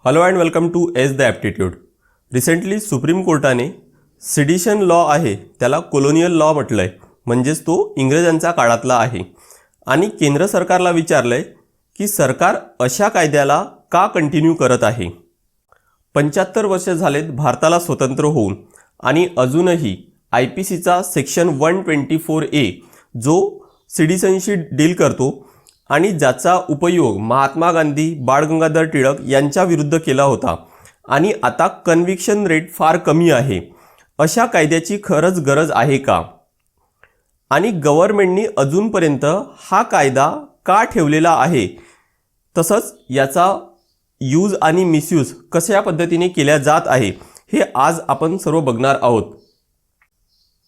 Hello and welcome to ace the aptitude. Recently supreme कोर्टाने sedition law आहे त्याला colonial law म्हटलं आहे, म्हणजेच तो इंग्रजांच्या काळातला आहे. आणि केंद्र सरकारला विचारलं आहे की सरकार अशा कायद्याला का कंटिन्यू करत आहे. 75 वर्ष झालेत भारताला स्वतंत्र होऊन आणि अजूनही IPCचा सेक्शन 124A जो सिटिझनशी डील करतो आणि ज्याचा उपयोग महात्मा गांधी, बाळ गंगाधर टिळक यांच्या विरुद्ध केला होता आणि आता कन्व्हिक्शन रेट फार कमी आहे, अशा कायद्याची खरंच गरज आहे का? आणि गव्हर्नमेंटनी अजूनपर्यंत हा कायदा का ठेवलेला आहे, तसंच याचा यूज आणि मिसयूज कशा पद्धतीने केल्या जात आहे, हे आज आपण सर्व बघणार आहोत.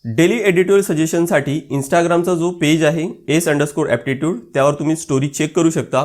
डेली एडिटोरियल सजेशनसाठी इंस्टाग्रामचा जो पेज आहे s_aptitude त्यावर तुम्ही स्टोरी चेक करू शकता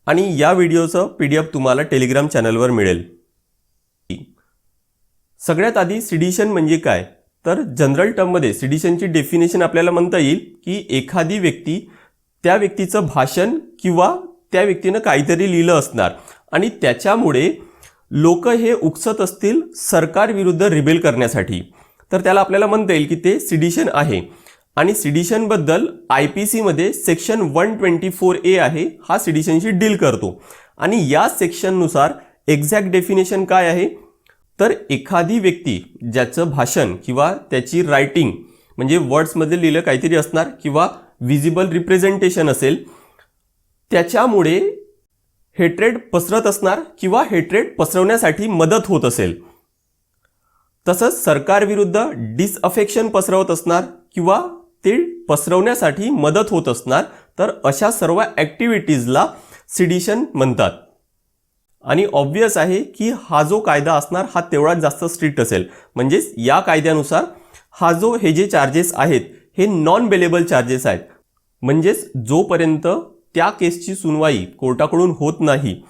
आणि या व्हिडिओचं PDF तुम्हाला टेलिग्राम चॅनलवर मिळेल. सगळ्यात आधी सिडिशन म्हणजे काय, तर जनरल टर्ममध्ये सिडिशनची डेफिनेशन आपल्याला म्हणता येईल की एखादी व्यक्ती त्या व्यक्तीचं भाषण किंवा त्या व्यक्तीनं काहीतरी लिहिलं असणार आणि त्याच्यामुळे लोक हे उकसत असतील सरकार विरुद्ध रिबेल करण्यासाठी, तर त्याला आपल्याला म्हणता येईल की ते सिडिशन आहे. आणि सिडिशनबद्दल IPCमध्ये सेक्शन 124A आहे, हा सिडिशनशी डील करतो. आणि या सेक्शननुसार एक्झॅक्ट डेफिनेशन काय आहे, तर एखादी व्यक्ती ज्याचं भाषण किंवा त्याची रायटिंग म्हणजे वर्ड्समध्ये लिहिलं काहीतरी असणार किंवा विजिबल रिप्रेझेंटेशन असेल, त्याच्यामुळे हेट्रेड पसरत असणार किंवा हेट्रेड पसरवण्यासाठी मदत होत असेल, तसंच सरकारविरुद्ध डिसअफेक्शन पसरवत असणार किंवा ते पसरवण्यासाठी मदत होत असणार, तर अशा सर्व ॲक्टिव्हिटीजला सिडिशन म्हणतात. आणि ऑब्वियस आहे की हा जो कायदा असणार हा तेवढाच जास्त स्ट्रिक्ट असेल. म्हणजेच या कायद्यानुसार हे जे चार्जेस आहेत हे नॉन बेलेबल चार्जेस आहेत. म्हणजेच जोपर्यंत त्या केसची सुनवाई कोर्टाकडून होत नाही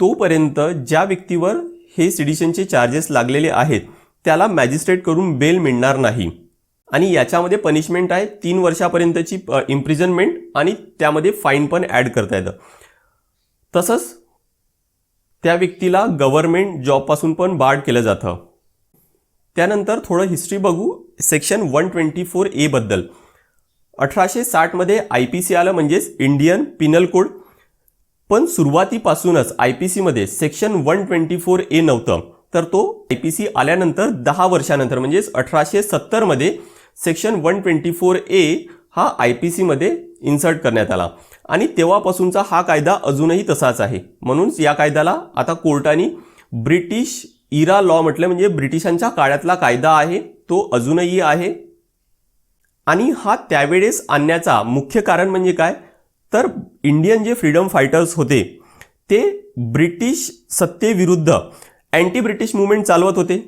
तोपर्यंत ज्या व्यक्तीवर हे सिडिशनचे चार्जेस लागलेले आहेत त्याला मॅजिस्ट्रेटकडून बेल मिळणार नाही. आणि याच्यामध्ये पनिशमेंट आहे 3 वर्षापर्यंतची इम्प्रिझनमेंट आणि त्यामध्ये फाईन पण ॲड करता येतं. तसंच त्या व्यक्तीला गव्हर्नमेंट जॉबपासून पण बार्ड केलं जातं. त्यानंतर थोडं हिस्ट्री बघू सेक्शन 124A बद्दल. 1860मध्ये IPC आलं, म्हणजेच इंडियन पिनल कोड. पण सुरुवातीपासूनच IPCमध्ये सेक्शन 124A नव्हतं, तर तो IPC आल्यानंतर 10 वर्षानंतर म्हणजेच 1870मध्ये सेक्शन 124A हा IPCमध्ये इन्सर्ट करण्यात आला आणि तेव्हापासूनचा हा कायदा अजूनही तसाच आहे. म्हणून या कायद्याला आता कोर्टाने ब्रिटिश इरा लॉ म्हटलं, म्हणजे ब्रिटिशांच्या काळातला कायदा आहे, तो अजूनही आहे. आणि हा त्यावेळेस आणण्याचा मुख्य कारण म्हणजे काय, तर इंडियन जे फ्रीडम फायटर्स होते ते ब्रिटिश सत्तेविरुद्ध अँटी ब्रिटिश मुवमेंट चालवत होते.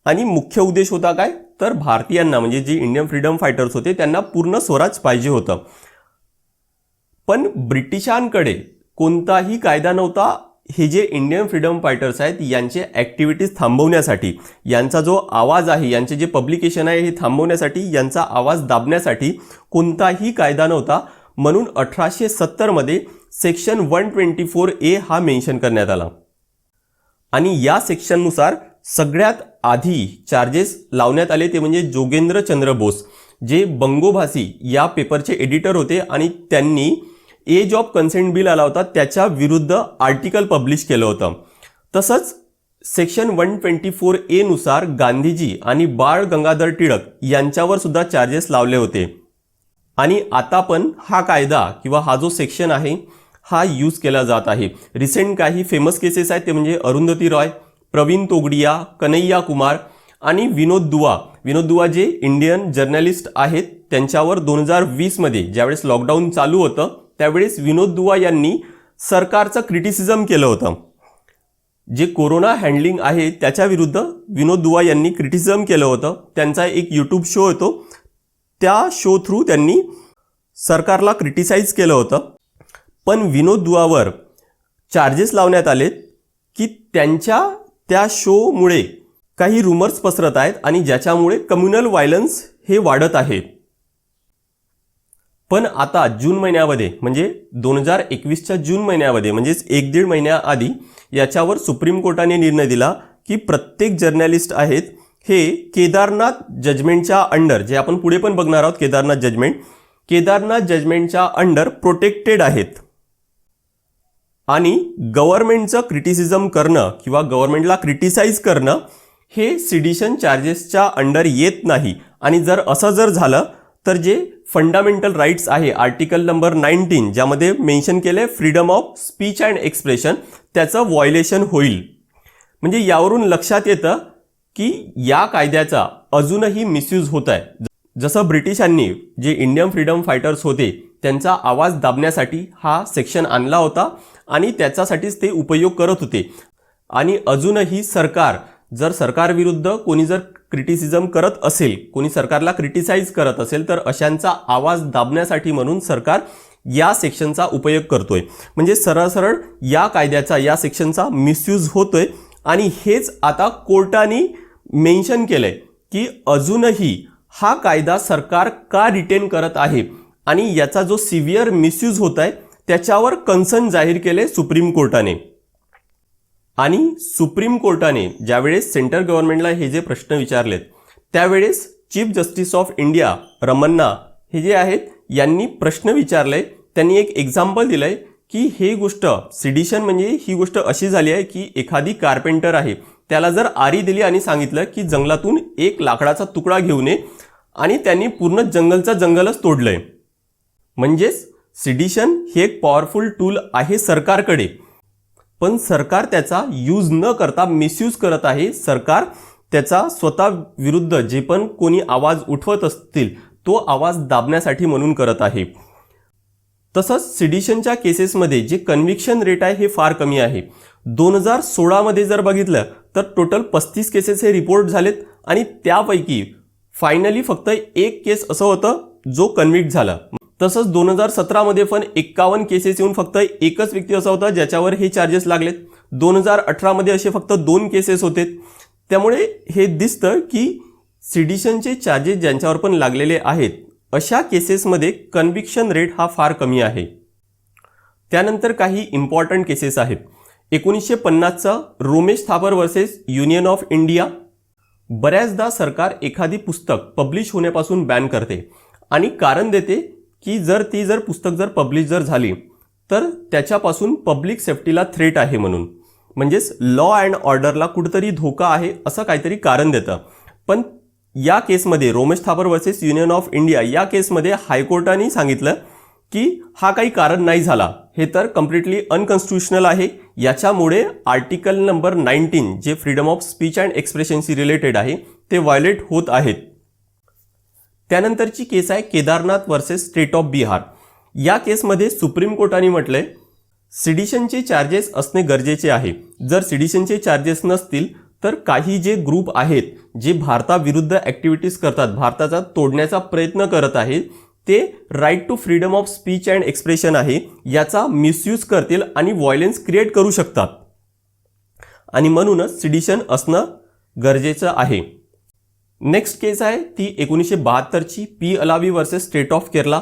आणि मुख्य उद्देश होता काय, तर भारतीयांना म्हणजे जे इंडियन फ्रीडम फायटर्स होते त्यांना पूर्ण स्वराज पाहिजे होतं. पण ब्रिटिशांकडे कोणताही कायदा नव्हता हे जे इंडियन फ्रीडम फायटर्स आहेत यांचे ॲक्टिव्हिटीज थांबवण्यासाठी, यांचा जो आवाज आहे, यांचे जे पब्लिकेशन आहे हे थांबवण्यासाठी, यांचा आवाज दाबण्यासाठी कोणताही कायदा नव्हता. म्हणून 1870मध्ये सेक्शन 124A हा मेन्शन करण्यात आला. आणि या सेक्शननुसार सगळ्यात आधी चार्जेस लावण्यात आले ते म्हणजे जोगेंद्र चंद्र बोस, जे बंगोभासी या पेपरचे एडिटर होते आणि त्यांनी एज ऑफ कन्सेंट बिल आला होता त्याच्या विरुद्ध आर्टिकल पब्लिश केलं होतं. तसंच सेक्शन 124A नुसार गांधीजी आणि बाळ गंगाधर टिळक यांच्यावर सुद्धा चार्जेस लावले होते. आणि आता पण हा कायदा किंवा हा जो सेक्शन आहे हा यूज केला जात आहे. रिसेंट काही फेमस केसेस आहेत ते म्हणजे अरुंधती रॉय, प्रवीण तोगडिया, कन्हैया कुमार आणि विनोद दुआ जे इंडियन जर्नलिस्ट आहेत, त्यांच्यावर 2020मध्ये ज्यावेळेस लॉकडाऊन चालू होतं त्यावेळेस विनोद दुआ यांनी सरकारचं क्रिटिसिझम केलं होतं. जे कोरोना हँडलिंग आहे त्याच्या विरुद्ध विनोद दुआ यांनी क्रिटिसिझम केलं होतं. त्यांचा एक यूट्यूब शो होतो, त्या शो थ्रू त्यांनी सरकारला क्रिटिसाइज केलं होतं. पण विनोद दुआवर चार्जेस लावण्यात आलेत की त्यांच्या त्या शोमुळे काही रुमर्स पसरत आहेत आणि ज्याच्यामुळे कम्युनल व्हायलन्स हे वाढत आहे. पण आता जून महिन्यामध्ये म्हणजे 2021च्या जून महिन्यामध्ये म्हणजेच 1-1.5 महिन्याआधी याच्यावर सुप्रीम कोर्टाने निर्णय दिला की प्रत्येक जर्नलिस्ट आहेत हे केदारनाथ जजमेंटच्या अंडर, जे आपण पुढे पण बघणार आहोत केदारनाथ जजमेंटच्या अंडर प्रोटेक्टेड आहेत आणि गव्हर्नमेंटचं क्रिटिसिझम करणं किंवा गव्हर्नमेंटला क्रिटिसाइज करणं हे सिडिशन चार्जेसच्या अंडर येत नाही. आणि जर असं जर झालं तर जे फंडामेंटल राईट्स आहे आर्टिकल नंबर 19 ज्यामध्ये मेन्शन केलंय freedom of speech and expression, त्याचं व्हायोलेशन होईल. म्हणजे यावरून लक्षात येतं की या कायद्याचा अजूनही मिसयूज होत आहे. जसं ब्रिटिशांनी जे इंडियन फ्रीडम फायटर्स होते त्यांचा आवाज दाबण्यासाठी हा सेक्शन आणला होता आणि त्याच्यासाठीच ते उपयोग करत होते. आणि अजूनही जर सरकारविरुद्ध कोणी जर क्रिटिसिझम करत असेल, कोणी सरकारला क्रिटिसाइज करत असेल तर अशांचा आवाज दाबण्यासाठी म्हणून सरकार या सेक्शनचा उपयोग करतोय. म्हणजे सरळ या कायद्याचा या सेक्शनचा मिसयूज होतोय. आणि हेच आता कोर्टाने मेन्शन केलंय की अजूनही हा कायदा सरकार का रिटेन करत आहे आणि याचा जो सिव्हिअर मिसयूज होत आहे त्याच्यावर कन्सर्न जाहीर केले सुप्रीम कोर्टाने. आणि सुप्रीम कोर्टाने ज्यावेळेस सेंट्रल गव्हर्नमेंटला हे जे प्रश्न विचारलेत त्यावेळेस chief justice of India Ramana हे जे आहेत यांनी प्रश्न विचारले. त्यांनी एक एक्झाम्पल दिलंय की हे गोष्ट सिडिशन म्हणजे ही गोष्ट अशी झाली आहे की एखादी कारपेंटर आहे त्याला जर आरी दिली आणि सांगितलं की जंगलातून एक लाकडाचा तुकडा घेऊन ये आणि त्यांनी पूर्ण जंगलच तोडलंय. म्हणजेच सिडिशन हे एक पॉवरफुल टूल आहे सरकारकडे, पण सरकार त्याचा यूज न करता मिसयूज करत आहे. सरकार त्याचा स्वतः विरुद्ध जे पण कोणी आवाज उठवत असतील तो आवाज दाबण्यासाठी म्हणून करत आहे. तसंच सिडिशनच्या केसेसमध्ये जे कन्व्हिक्शन रेट आहे हे फार कमी आहे. 2016 मध्ये जर बघितलं तर टोटल 35 केसेस हे रिपोर्ट झालेत आणि त्यापैकी फायनली फक्त एक केस असं होतं जो कन्व्हिक्ट झाला. तसंच 2017 मध्ये पण 51 केसेस येऊन फक्त एकच व्यक्ती असा होता ज्याच्यावर हे चार्जेस लागलेत. 2018 मध्ये असे फक्त 2 केसेस होते. त्यामुळे हे दिसतं की सिडिशनचे चार्जेस ज्यांच्यावर पण लागलेले आहेत अशा केसेसमध्ये कन्व्हिक्शन रेट हा फार कमी आहे. त्यानंतर काही इम्पॉर्टंट केसेस आहेत. 1950चा Romesh Thapar versus Union of India. बऱ्याचदा सरकार एखादी पुस्तक पब्लिश होण्यापासून बॅन करते आणि कारण देते की जर पुस्तक जर पब्लिश झाली तर त्याच्यापासून पब्लिक सेफ्टीला थ्रेट आहे म्हणून, म्हणजेच लॉ अँड ऑर्डरला कुठेतरी धोका आहे असं काहीतरी कारण देतं. पण या केसमध्ये Romesh Thapar versus Union of India या केसमध्ये हायकोर्टाने सांगितलं की हा काही कारण नाही झाला, हे तर कम्प्लिटली अनकॉन्स्टिट्युशनल आहे. याच्यामुळे आर्टिकल नंबर 19 जे फ्रीडम ऑफ स्पीच अँड एक्सप्रेशनशी रिलेटेड आहे ते व्हायोलेट होत आहेत. त्यानंतरची केस आहे Kedarnath versus state of Bihar. या केसमध्ये सुप्रीम कोर्टाने म्हटलंय सिडिशनचे चार्जेस असणे गरजेचे आहे. जर सिडिशनचे चार्जेस नसतील तर काही जे ग्रुप आहेत जे भारताविरुद्ध ॲक्टिव्हिटीज करतात, भारताचा तोडण्याचा प्रयत्न करत आहेत, ते right to freedom of speech and expression आहे याचा मिसयूज करतील आणि व्हायलेन्स क्रिएट करू शकतात. आणि म्हणूनच सिडिशन असणं गरजेचं आहे. नेक्स्ट केस आहे ती 1972ची P Alavi versus state of Kerala.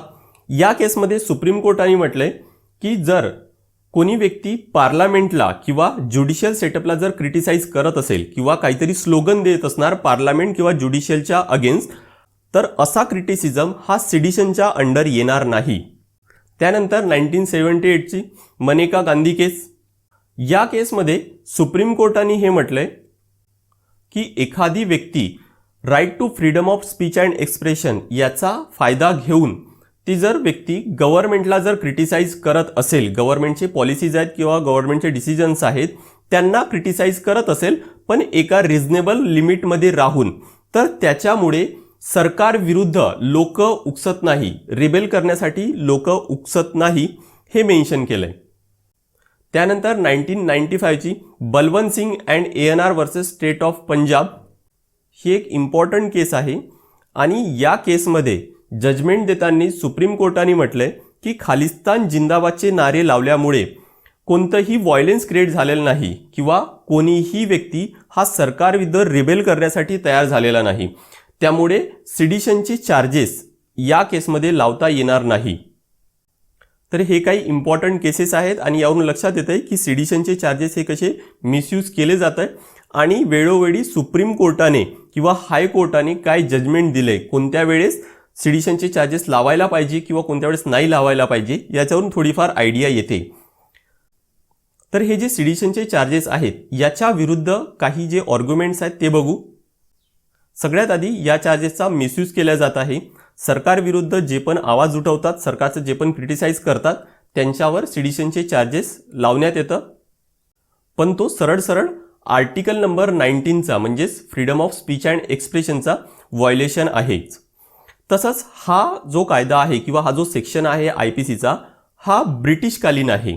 या केसमध्ये सुप्रीम कोर्टाने म्हटलंय की जर कोणी व्यक्ती पार्लमेंटला किंवा ज्युडिशियल सेटअपला जर क्रिटिसाइज करत असेल किंवा काहीतरी स्लोगन देत असणार पार्लमेंट किंवा ज्युडिशियलच्या अगेन्स्ट, तर असा क्रिटिसिझम हा सिडिशनच्या अंडर येणार नाही. त्यानंतर 1978ची मनेका गांधी केस. या केसमध्ये सुप्रीम कोर्टाने हे म्हटलंय की एखादी व्यक्ती right to freedom of speech and expression याचा फायदा घेऊन ती जर व्यक्ती गव्हर्नमेंटला जर क्रिटिसाइज करत असेल, गव्हर्नमेंटचे पॉलिसीज आहेत किंवा गव्हर्नमेंटचे डिसिजन्स आहेत त्यांना क्रिटिसाइज करत असेल पण एका रिझनेबल लिमिटमध्ये राहून, तर त्याच्यामुळे सरकार विरुद्ध लोक उकसत नाही, रिबेल करण्यासाठी लोक उकसत नाही, हे मेन्शन केलंय. त्यानंतर 1995ची Balwant Singh and ANR versus state of Punjab. ही एक इम्पॉर्टंट केस आहे आणि या केसमध्ये जजमेंट देताना सुप्रीम कोर्टाने म्हटलंय की खालिस्तान जिंदाबादचे नारे लावल्यामुळे कोणतंही व्हायलेन्स क्रिएट झालेलं नाही किंवा कोणीही व्यक्ती हा सरकारविरुद्ध रिबेल करण्यासाठी तयार झालेला नाही. त्यामुळे सिडिशनचे चार्जेस या केसमध्ये लावता येणार नाही. तर हे काही इम्पॉर्टंट केसेस आहेत आणि यावरून लक्षात येत आहे की सिडिशनचे चार्जेस हे कसे मिसयूज केले जात आहे आणि वेळोवेळी सुप्रीम कोर्टाने किंवा हायकोर्टाने काय जजमेंट दिले, कोणत्या वेळेस सिडिशनचे चार्जेस लावायला पाहिजे किंवा कोणत्या वेळेस नाही लावायला पाहिजे, याच्यावरून थोडीफार आयडिया येते. तर हे जे सिडिशनचे चार्जेस आहेत याच्या विरुद्ध काही जे आर्ग्युमेंट्स आहेत ते बघू. सगळ्यात आधी या चार्जेसचा मिसयूज केला जात आहे. सरकार विरुद्ध जे पण आवाज उठवतात, सरकारचं जे पण क्रिटिसाइज करतात त्यांच्यावर सिडिशनचे चार्जेस लावण्यात येतं. पण तो सरळ आर्टिकल नंबर 19चा म्हणजेच फ्रीडम ऑफ स्पीच अँड एक्सप्रेशनचा व्हायोलेशन आहेच. तसंच हा जो कायदा आहे किंवा हा जो सेक्शन आहे IPCचा हा ब्रिटिशकालीन आहे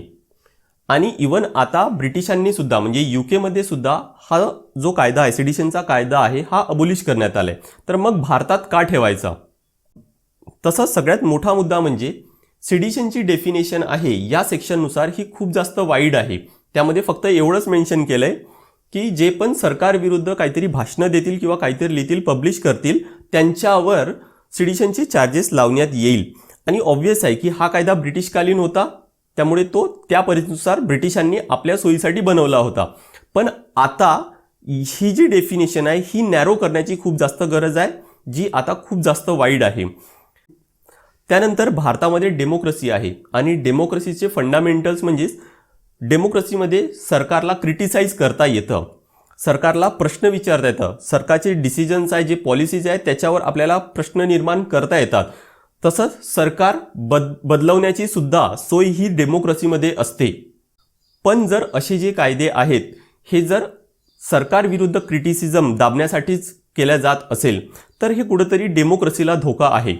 आणि इवन आता ब्रिटिशांनी सुद्धा म्हणजे UK सुद्धा हा जो कायदा आहे सिडिशनचा कायदा आहे हा अबोलिश करण्यात आलाय. तर मग भारतात का ठेवायचा? तसंच सगळ्यात मोठा मुद्दा म्हणजे सिडिशनची डेफिनेशन आहे या सेक्शननुसार ही खूप जास्त वाईड आहे. त्यामध्ये फक्त एवढंच मेन्शन केलंय की जे पण सरकार विरुद्ध काहीतरी भाषणं देतील किंवा काहीतरी लिहितील, पब्लिश करतील त्यांच्यावर सिडिशनचे चार्जेस लावण्यात येईल. आणि ऑब्व्हियस आहे की हा कायदा ब्रिटिशकालीन होता, त्यामुळे तो त्या परिस्थितीनुसार ब्रिटिशांनी आपल्या सोयीसाठी बनवला होता. पण आता ही जी डेफिनेशन आहे ही नॅरो करण्याची खूप जास्त गरज आहे, जी आता खूप जास्त वाईड आहे. त्यानंतर भारतामध्ये डेमोक्रेसी आहे आणि डेमोक्रेसीचे फंडामेंटल्स म्हणजेच डेमोक्रेसीमध्ये सरकारला क्रिटिसाइज करता येतं, सरकारला प्रश्न विचारता येतं, सरकारचे डिसिजन्स आहे जे पॉलिसीज आहेत त्याच्यावर आपल्याला प्रश्न निर्माण करता येतात. तसंच सरकार बदलवण्याची सुद्धा सोय ही डेमोक्रेसीमध्ये असते. पण जर असे जे कायदे आहेत हे जर सरकार विरुद्ध क्रिटिसिझम दाबण्यासाठीच केल्या जात असेल तर हे कुठेतरी डेमोक्रेसीला धोका आहे.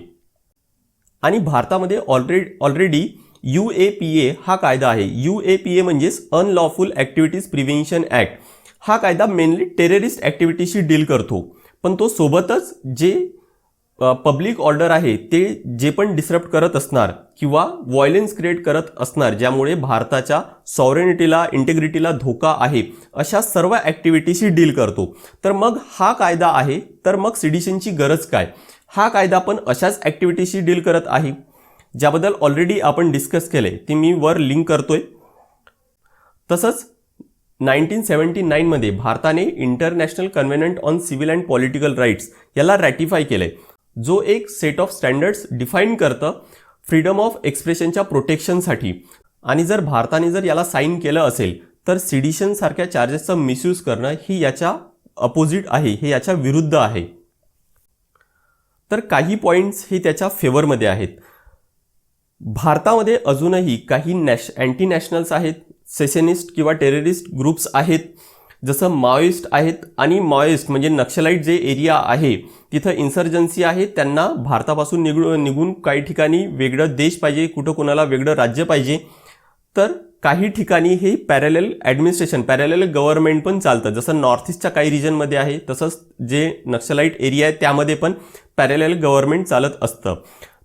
आणि भारतामध्ये ऑलरेडी UAPA हा कायदा आहे. UAPA म्हणजेच अनलॉफुल ॲक्टिव्हिटीज प्रिव्हेन्शन ॲक्ट. हा कायदा मेनली टेररिस्ट ॲक्टिव्हिटीशी डील करतो. पण तो सोबतच जे पब्लिक ऑर्डर आहे ते जे पण डिसरप्ट करत असणार किंवा व्हायलेन्स क्रिएट करत असणार ज्यामुळे भारताच्या सॉव्हरेनिटीला इंटिग्रिटीला धोका आहे अशा सर्व ॲक्टिव्हिटीशी डील करतो. तर मग हा कायदा आहे तर मग सिडिशनची गरज काय? हा कायदा पण अशाच ॲक्टिव्हिटीशी डील करत आहे ज्याबद्दल ऑलरेडी आपण डिस्कस केले, ती मी वर लिंक करतोय. तसंच 1979 भारताने international covenant on civil and political rights याला रॅटिफाय केलंय, जो एक सेट ऑफ स्टँडर्ड्स डिफाईन करतं फ्रीडम ऑफ एक्सप्रेशनच्या प्रोटेक्शनसाठी. आणि जर भारताने जर याला साईन केलं असेल तर सिडिशन सारख्या चार्जेसचा मिसयूज करणं ही याच्या अपोजिट आहे, हे याच्या विरुद्ध आहे. तर काही पॉईंट्स हे त्याच्या फेवरमध्ये आहेत. भारतामध्ये अजूनही काही अँटी नॅशनल्स आहेत, सेशनिस्ट किंवा टेररिस्ट ग्रुप्स आहेत, जसं माओइस्ट आहेत. आणि माओइस्ट म्हणजे नक्षलाईट जे एरिया आहे तिथं इन्सर्जन्सी आहे, त्यांना भारतापासून निघून काही ठिकाणी वेगळं देश पाहिजे, कुठं कोणाला वेगळं राज्य पाहिजे. तर काही ठिकाणी हे पॅरलल ॲडमिनिस्ट्रेशन, पॅरलल गव्हर्नमेंट पण चालतं, जसं नॉर्थ ईस्टच्या काही रिजनमध्ये आहे, तसंच जे नक्षलाईट एरिया आहे त्यामध्ये पण पॅरलल गव्हर्नमेंट चालत असतं.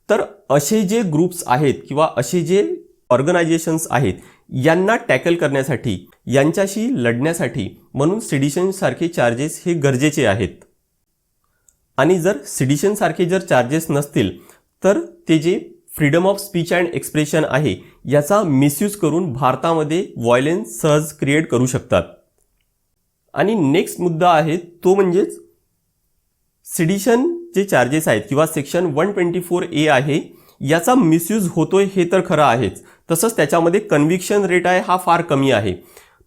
तर असे जे ग्रुप्स आहेत किंवा असे जे ऑर्गनायझेशन्स आहेत यांना टॅकल करण्यासाठी, यांच्याशी लढण्यासाठी म्हणून सिडिशनसारखे चार्जेस हे गरजेचे आहेत. आणि जर सिडिशनसारखे जर चार्जेस नसतील तर ते जे freedom of speech and expression आहे याचा मिसयूज करून भारतामध्ये व्हायलेन्स सहज क्रिएट करू शकतात. आणि नेक्स्ट मुद्दा आहे तो म्हणजेच सिडिशन जे चार्जेस आहेत किंवा सेक्शन 124A आहे याचा मिसयूज होतोय हे तर खरं आहेच. तसंच त्याच्यामध्ये कन्व्हिक्शन रेट आहे हा फार कमी आहे.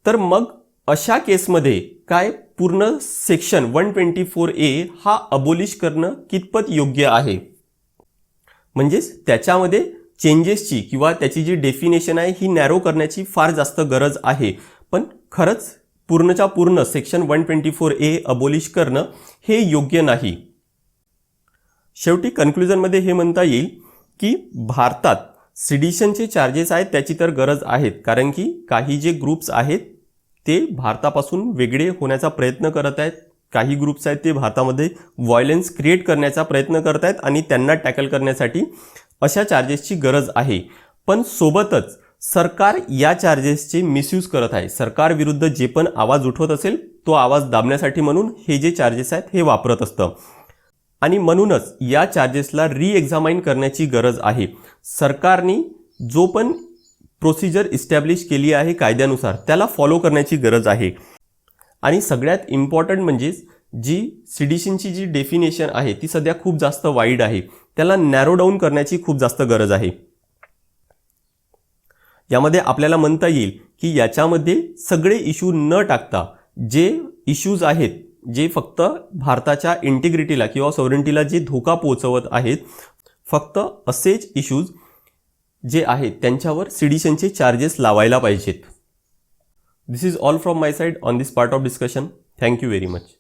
तर मग अशा केसमध्ये काय पूर्ण सेक्शन 124A हा अबोलिश करणं कितपत योग्य आहे? म्हणजेच त्याच्यामध्ये चेंजेसची किंवा त्याची जी डेफिनेशन आहे ही नॅरो करण्याची फार जास्त गरज आहे. पण खरंच पूर्णच्या पूर्ण सेक्शन 124A अबोलिश करणं हे योग्य नाही. शेवटी कन्क्लुजनमध्ये हे म्हणता येईल की भारतात सिडिशनचे चार्जेस आहेत त्याची तर गरज आहेत, कारण की काही जे ग्रुप्स आहेत ते भारतापासून वेगळे होण्याचा प्रयत्न करत आहेत. काही ग्रुप्स आहेत ते भारतामध्ये व्हायलेन्स क्रिएट करण्याचा प्रयत्न करत आहेत आणि त्यांना टॅकल करण्यासाठी अशा चार्जेसची गरज आहे. पण सोबतच सरकार या चार्जेसचे मिसयूज करत आहे. सरकार विरुद्ध जे पण आवाज उठवत असेल तो आवाज दाबण्यासाठी म्हणून हे जे चार्जेस आहेत हे वापरत असतं. आणि म्हणूनच या चार्जेसला री-एक्झामाइन करण्याची गरज आहे. सरकारने जो पण प्रोसिजर इस्टॅब्लिश केली आहे कायद्यानुसार त्याला फॉलो करण्याची गरज आहे. आणि सगळ्यात इम्पॉर्टंट म्हणजे जी सिडिशनची जी डेफिनेशन आहे ती सध्या खूप जास्त वाईड आहे, त्याला नॅरो डाऊन करण्याची खूप जास्त गरज आहे. यामध्ये आपल्याला म्हणता येईल की याच्यामध्ये सगळे इश्यू न टाकता जे इश्यूज आहेत, जे फक्त भारताच्या इंटिग्रिटीला किंवा सॉव्हरेनिटीला जे धोका पोहोचवत आहेत, फक्त असेच इश्यूज जे आहेत त्यांच्यावर सिडिशनचे चार्जेस लावायला पाहिजेत. This is all from my side on this part of discussion. Thank you very much.